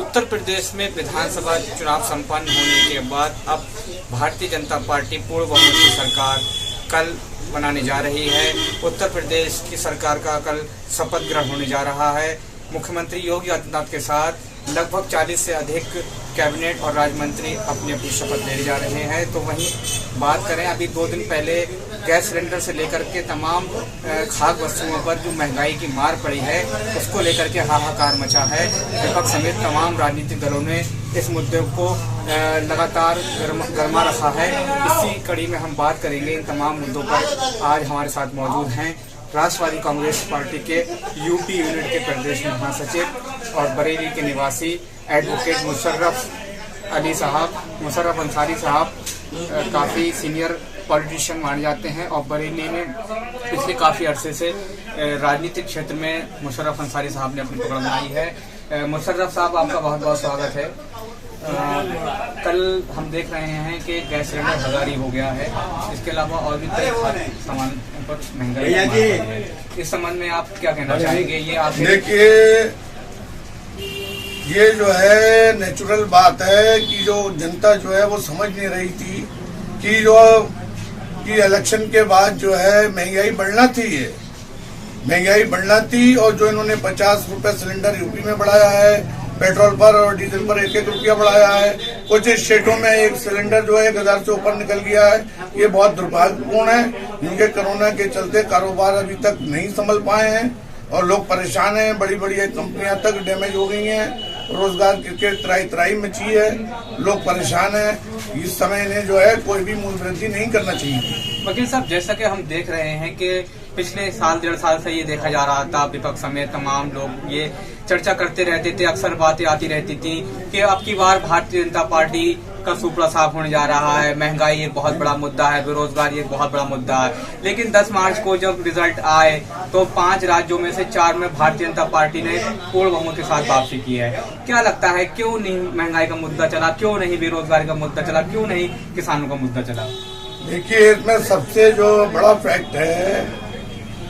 उत्तर प्रदेश में विधानसभा चुनाव संपन्न होने के बाद अब भारतीय जनता पार्टी पूर्ण बहुमत की सरकार कल बनाने जा रही है। उत्तर प्रदेश की सरकार का कल शपथ ग्रहण होने जा रहा है। मुख्यमंत्री योगी आदित्यनाथ के साथ लगभग 40 से अधिक कैबिनेट और राज्य मंत्री अपनी अपनी शपथ लेने जा रहे हैं। तो वहीं बात करें, अभी 2 दिन पहले गैस सिलेंडर से लेकर के तमाम खाद्य वस्तुओं पर जो महंगाई की मार पड़ी है, उसको लेकर के हाहाकार मचा है। विपक्ष समेत तमाम राजनीतिक दलों ने इस मुद्दे को लगातार गरमा रखा है। इसी कड़ी में हम बात करेंगे इन तमाम मुद्दों पर। आज हमारे साथ मौजूद हैं राष्ट्रवादी कांग्रेस पार्टी के यूपी यूनिट के प्रदेश महासचिव और बरेली के निवासी एडवोकेट मुशर्रफ अंसारी साहब काफ़ी सीनियर पॉलिटिशियन माने जाते हैं और बरेली में पिछले काफ़ी अरसे से राजनीतिक क्षेत्र में मुशर्रफ अंसारी साहब ने अपनी पकड़ बनाई है। मुशर्रफ साहब, आपका बहुत बहुत स्वागत है। कल हम देख रहे हैं कि गैस सिलेंडर हजारी हो गया है, इसके अलावा और भी कई सामान पर महंगाई है। इस संबंध में आप क्या कहना चाहेंगे? ये आप देखिए, ये जो है नेचुरल बात है कि जो जनता जो है वो समझ नहीं रही थी कि इलेक्शन के बाद जो है महंगाई बढ़ना थी और जो इन्होंने 50 रुपए सिलेंडर यूपी में बढ़ाया है, पेट्रोल पर और डीजल पर 1-1 रुपया बढ़ाया है। कुछ स्टेटों में एक सिलेंडर जो है 1000 से ऊपर निकल गया है। ये बहुत दुर्भाग्यपूर्ण है, क्योंकि कोरोना के चलते कारोबार अभी तक नहीं संभल पाए हैं और लोग परेशान हैं। बड़ी बड़ी कंपनियां तक डैमेज हो गई हैं, रोजगार की त्राई मची है, लोग परेशान हैं। इस समय इन्हें जो है कोई भी मूल्य वृद्धि नहीं करना चाहिए। वकील साहब, जैसा कि हम देख रहे हैं कि पिछले साल 1.5 साल से ये देखा जा रहा था, विपक्ष समेत तमाम लोग ये चर्चा करते रहते थे, अक्सर बातें आती रहती थी कि अब की बार भारतीय जनता पार्टी का सुपड़ा साफ होने जा रहा है, महंगाई एक बहुत बड़ा मुद्दा है, बेरोजगारी एक बहुत बड़ा मुद्दा है। लेकिन 10 मार्च को जब रिजल्ट आए तो 5 राज्यों में से 4 में भारतीय जनता पार्टी ने पूर्ण बहुमत के साथ वापसी की है। क्या लगता है, क्यों नहीं महंगाई का मुद्दा चला, क्यों नहीं बेरोजगारी का मुद्दा चला, क्यों नहीं किसानों का मुद्दा चला? देखिए, इसमें सबसे जो बड़ा फैक्ट है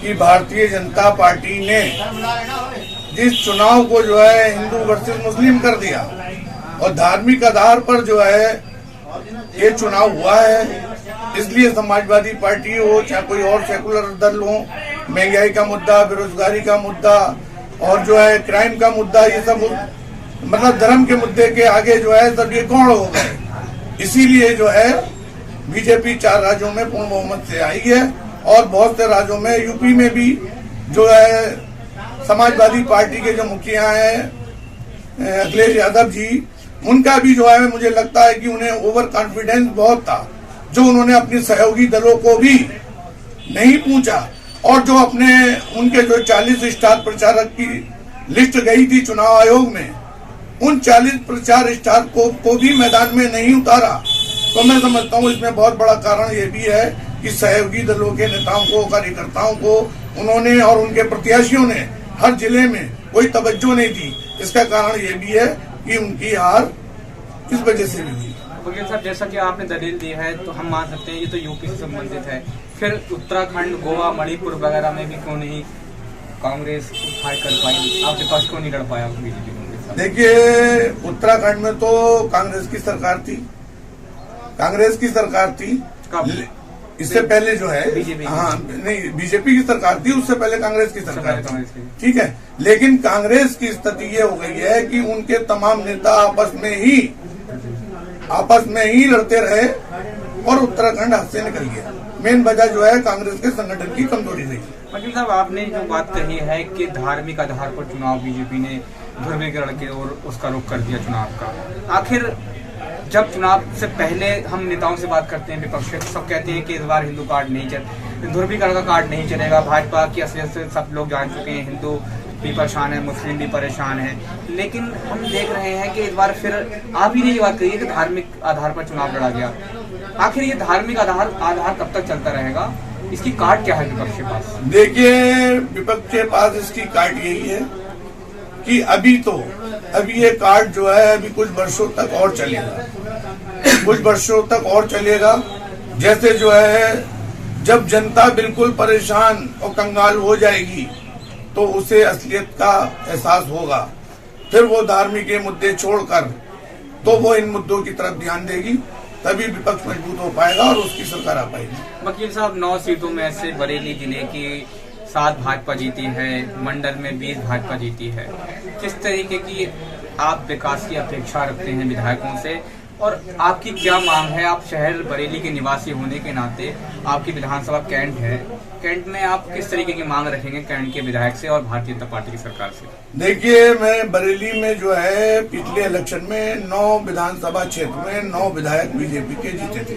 कि भारतीय जनता पार्टी ने जिस चुनाव को जो है हिंदू वर्सेस मुस्लिम कर दिया और धार्मिक आधार पर जो है ये चुनाव हुआ है, इसलिए समाजवादी पार्टी हो चाहे कोई और सेकुलर दल हो, महंगाई का मुद्दा, बेरोजगारी का मुद्दा और जो है क्राइम का मुद्दा, ये सब मतलब धर्म के मुद्दे के आगे जो है सब ये गौण हो गए। इसीलिए जो है बीजेपी 4 राज्यों में पूर्ण बहुमत से आई है और बहुत से राज्यों में, यूपी में भी जो है समाजवादी पार्टी के जो मुखिया हैं अखिलेश यादव जी, उनका भी जो है मुझे लगता है कि उन्हें ओवर कॉन्फिडेंस बहुत था, जो उन्होंने अपने सहयोगी दलों को भी नहीं पूछा और जो उनके जो 40 स्टार प्रचारक की लिस्ट गई थी चुनाव आयोग में, उन 40 प्रचार स्टार को भी मैदान में नहीं उतारा। तो मैं समझता हूँ इसमें बहुत बड़ा कारण ये भी है कि सहयोगी दलों के नेताओं को, कार्यकर्ताओं को उन्होंने और उनके प्रत्याशियों ने हर जिले में कोई तवज्जो नहीं दी। इसका कारण ये भी है कि उनकी हार इस वजह से भी हुई। वकील साहब, जैसा कि आपने दलील दी है तो हम मान सकते हैं ये तो यूपी से संबंधित है, फिर उत्तराखंड, गोवा, मणिपुर वगैरह में भी क्यों नहीं कांग्रेस फाइट कर पाई? आप विपक्ष क्यों नहीं लड़ पाया बीजेपी कांग्रेस? देखिए, उत्तराखंड में तो कांग्रेस की सरकार थी। इससे पहले जो है बीजेपी, हाँ नहीं, बीजेपी की सरकार थी, उससे पहले कांग्रेस की सरकार थी, ठीक है। लेकिन कांग्रेस की स्थिति ये हो गई है कि उनके तमाम नेता आपस में ही लड़ते रहे और उत्तराखंड हाथ से निकल गया। मेन वजह जो है कांग्रेस के संगठन की कमजोरी रही। वकील साहब, आपने जो बात कही है कि धार्मिक आधार पर चुनाव बीजेपी ने ध्रुवीकरण के और उसका रुख कर दिया चुनाव का, आखिर जब चुनाव से पहले हम नेताओं से बात करते हैं विपक्ष के, सब कहते हैं कि इस बार हिंदू कार्ड नहीं ध्रुवीकरण का कार्ड नहीं चलेगा। भाजपा की असलियत से सब लोग जान चुके हैं, हिंदू भी परेशान है, मुस्लिम भी परेशान है। लेकिन हम देख रहे हैं कि इस बार फिर आप ही ने ये बात कही है कि धार्मिक आधार पर चुनाव लड़ा गया। आखिर ये धार्मिक आधार कब तक चलता रहेगा? इसकी कार्ड क्या है विपक्ष के पास? देखिए, विपक्ष के पास इसकी कार्ड यही है कि अभी ये कार्ड जो है अभी कुछ वर्षों तक और चलेगा। जैसे जो है जब जनता बिल्कुल परेशान और कंगाल हो जाएगी तो उसे असलियत का एहसास होगा, फिर वो धार्मिक के मुद्दे छोड़कर तो वो इन मुद्दों की तरफ ध्यान देगी, तभी विपक्ष मजबूत हो पाएगा और उसकी सरकार आ पाएगी। वकील साहब, 9 सीटों में से बरेली जिले की 7 भाजपा जीती है, मंडल में 20 भाजपा जीती है। किस तरीके की आप विकास की अपेक्षा रखते हैं विधायकों से, और आपकी क्या मांग है? आप शहर बरेली के निवासी होने के नाते आपकी विधानसभा कैंट है, कैंट में आप किस तरीके की मांग रखेंगे कैंट के विधायक से और भारतीय जनता पार्टी की सरकार से? देखिए, मैं बरेली में जो है पिछले इलेक्शन में 9 विधानसभा क्षेत्र में 9 विधायक बीजेपी के जीते थे।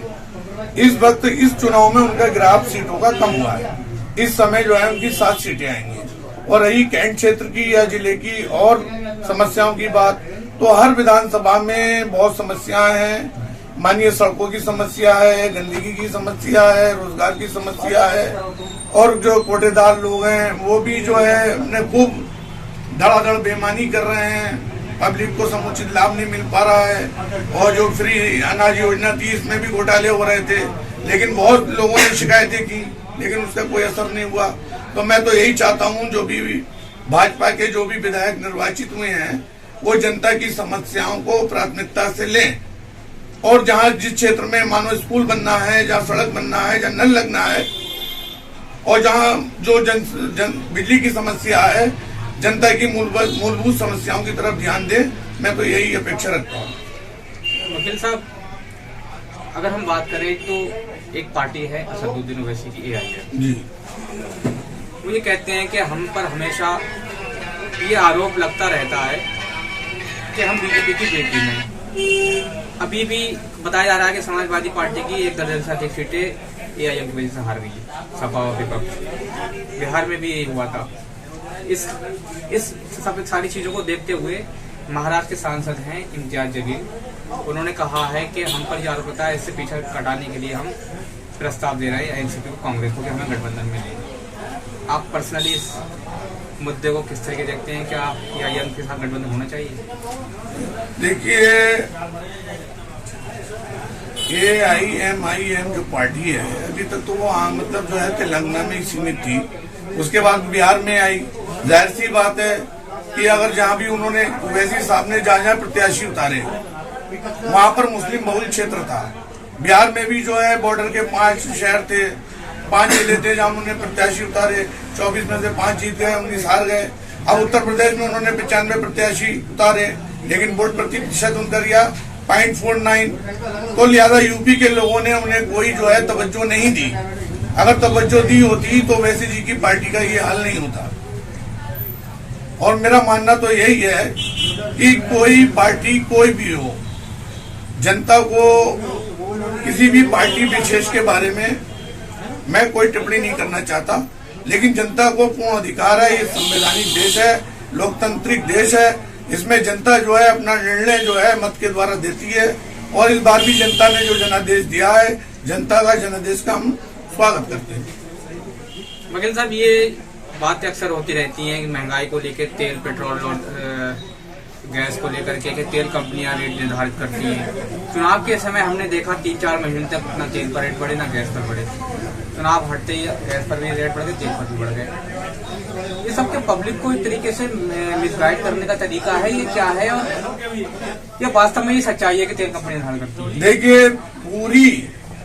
इस वक्त इस चुनाव में उनका ग्राफ सीटों का कम हुआ है। इस समय जो है उनकी 7 सीटें आएंगी। और रही कैंट क्षेत्र की या जिले की और समस्याओं की बात, तो हर विधानसभा में बहुत समस्याएं हैं। मानिए, सड़कों की समस्या है, गंदगी की समस्या है, रोजगार की समस्या है, और जो कोटेदार लोग हैं वो भी जो है अपने खूब धड़ाधड़ बेईमानी कर रहे हैं। पब्लिक को समुचित लाभ नहीं मिल पा रहा है, और जो फ्री अनाज योजना थी इसमें भी घोटाले हो रहे थे, लेकिन बहुत लोगों ने शिकायतें की, लेकिन उसका कोई असर नहीं हुआ। तो मैं तो यही चाहता हूं, जो भी भाजपा के जो भी विधायक निर्वाचित हुए हैं वो जनता की समस्याओं को प्राथमिकता से लें, और जहां जिस क्षेत्र में मानो स्कूल बनना है, जहां सड़क बनना है, जहां नल लगना है, और जहां जो बिजली की समस्या है, जनता की मूलभूत समस्याओं की तरफ ध्यान दें। मैं तो यही अपेक्षा रखता हूँ। वकील साहब, अगर हम बात करें तो एक पार्टी है असदुद्दीन ओवैसी की AIM जी, वो ये कहते हैं कि हम पर हमेशा ये आरोप लगता रहता है कि हम बीजेपी की बी टीम हैं। अभी भी बताया जा रहा है कि समाजवादी पार्टी की 1 दर्जन से अधिक सीटें AIM की वजह से हार गई है, सपा और विपक्ष। बिहार में भी यही हुआ था। इस सब सारी चीजों को देखते हुए महाराष्ट्र के सांसद हैं इम्तियाज जलील, उन्होंने कहा है कि हम पर जो आरोप होता है इससे पीछे हटाने के लिए हम प्रस्ताव दे रहे हैं एनसीपी को, कांग्रेस को, कि हमें गठबंधन में लें। आप पर्सनली इस मुद्दे को किस तरीके देखते हैं? क्या AIM के साथ गठबंधन होना चाहिए? देखिए, AIM जो पार्टी है अभी तक तो वो मतलब जो है तेलंगाना में ही सीमित थी, उसके बाद बिहार में आई। जाहिर सी बात है कि अगर जहां भी उन्होंने ओवैसी साहब ने जहां प्रत्याशी उतारे वहां पर मुस्लिम बहुल क्षेत्र था। बिहार में भी जो है बॉर्डर के 5 शहर थे, 5 जिले थे जहां उन्होंने प्रत्याशी उतारे। 24 में से 5 जीत गए, 19 हार गए। अब उत्तर प्रदेश में उन्होंने 95 प्रत्याशी उतारे, लेकिन वोट प्रतिशत उनका गया 0.49। तो लिहाजा यूपी के लोगों ने उन्हें कोई जो है तवज्जो नहीं दी। अगर तवज्जो दी होती तो ओवैसी जी की पार्टी का ये हाल नहीं होता। और मेरा मानना तो यही है कि कोई पार्टी कोई भी हो, जनता को किसी भी पार्टी विशेष के बारे में मैं कोई टिप्पणी नहीं करना चाहता, लेकिन जनता को पूर्ण अधिकार है। ये संवैधानिक देश है, लोकतांत्रिक देश है, इसमें जनता जो है अपना निर्णय जो है मत के द्वारा देती है। और इस बार भी जनता ने जो जनादेश दिया है, जनता का जनादेश का हम स्वागत करते हैं। वकील साहब, ये बातें अक्सर होती रहती हैं कि महंगाई को लेकर, तेल, पेट्रोल और गैस को लेकर के तेल कंपनियां रेट निर्धारित करती हैं। चुनाव के समय हमने देखा 3-4 महीने तक ना तेल पर रेट बढ़े ना गैस पर बढ़े। चुनाव हटते ही गैस पर भी रेट बढ़ गए, तेल पर भी बढ़ गए। ये सब के पब्लिक को एक तरीके से मिसगाइड करने का तरीका है, ये क्या है? और ये वास्तव में ही सच्चाई है कि तेल कंपनी निर्धारित करती है? देखिए,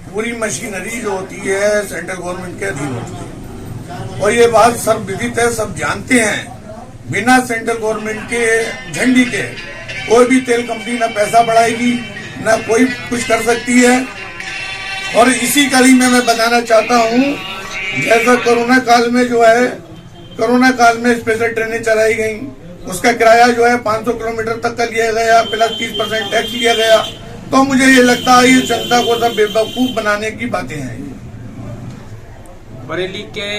पूरी मशीनरी जो होती है सेंट्रल गवर्नमेंट के अधीन होती है, और ये बात सर्वविदित है, सब जानते हैं। बिना सेंट्रल गवर्नमेंट के झंडी के कोई भी तेल कंपनी ना पैसा बढ़ाएगी ना कोई कुछ कर सकती है। और इसी कड़ी में मैं बताना चाहता हूँ, जैसा कोरोना काल में जो है, कोरोना काल में स्पेशल ट्रेनें चलाई गई, उसका किराया जो है 500 किलोमीटर तक का लिया गया, प्लस 30% टैक्स लिया गया। तो मुझे ये लगता है ये जनता को सब बेवकूफ बनाने की बातें हैं। बरेली के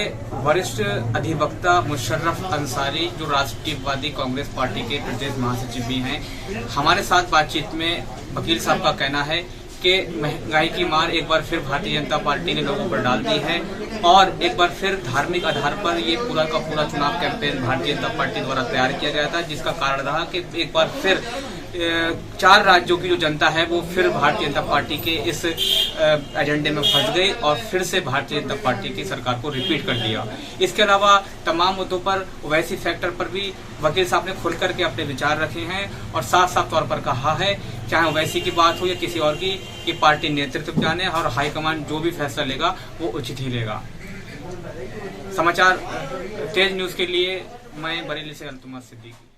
वरिष्ठ अधिवक्ता मुशर्रफ अंसारी, जो राष्ट्रीयवादी कांग्रेस पार्टी के प्रदेश महासचिव भी हैं, हमारे साथ बातचीत में वकील साहब का कहना है कि महंगाई की मार एक बार फिर भारतीय जनता पार्टी ने लोगों पर डाल दी है, और एक बार फिर धार्मिक आधार पर ये पूरा का पूरा चुनाव कैंपेन भारतीय जनता पार्टी द्वारा तैयार किया गया था, जिसका कारण रहा कि एक बार फिर 4 राज्यों की जो जनता है वो फिर भारतीय जनता पार्टी के इस एजेंडे में फंस गई और फिर से भारतीय जनता पार्टी की सरकार को रिपीट कर दिया। इसके अलावा तमाम मुद्दों पर, ओवैसी फैक्टर पर भी वकील साहब ने खुल करके अपने विचार रखे हैं और साफ साफ तौर पर कहा है, चाहे ओवैसी की बात हो या किसी और की, कि पार्टी नेतृत्व जाने और हाईकमान जो भी फैसला लेगा वो उचित ही लेगा। समाचार तेज न्यूज के लिए मैं बरेली से अल्तुमत सिद्दीकी।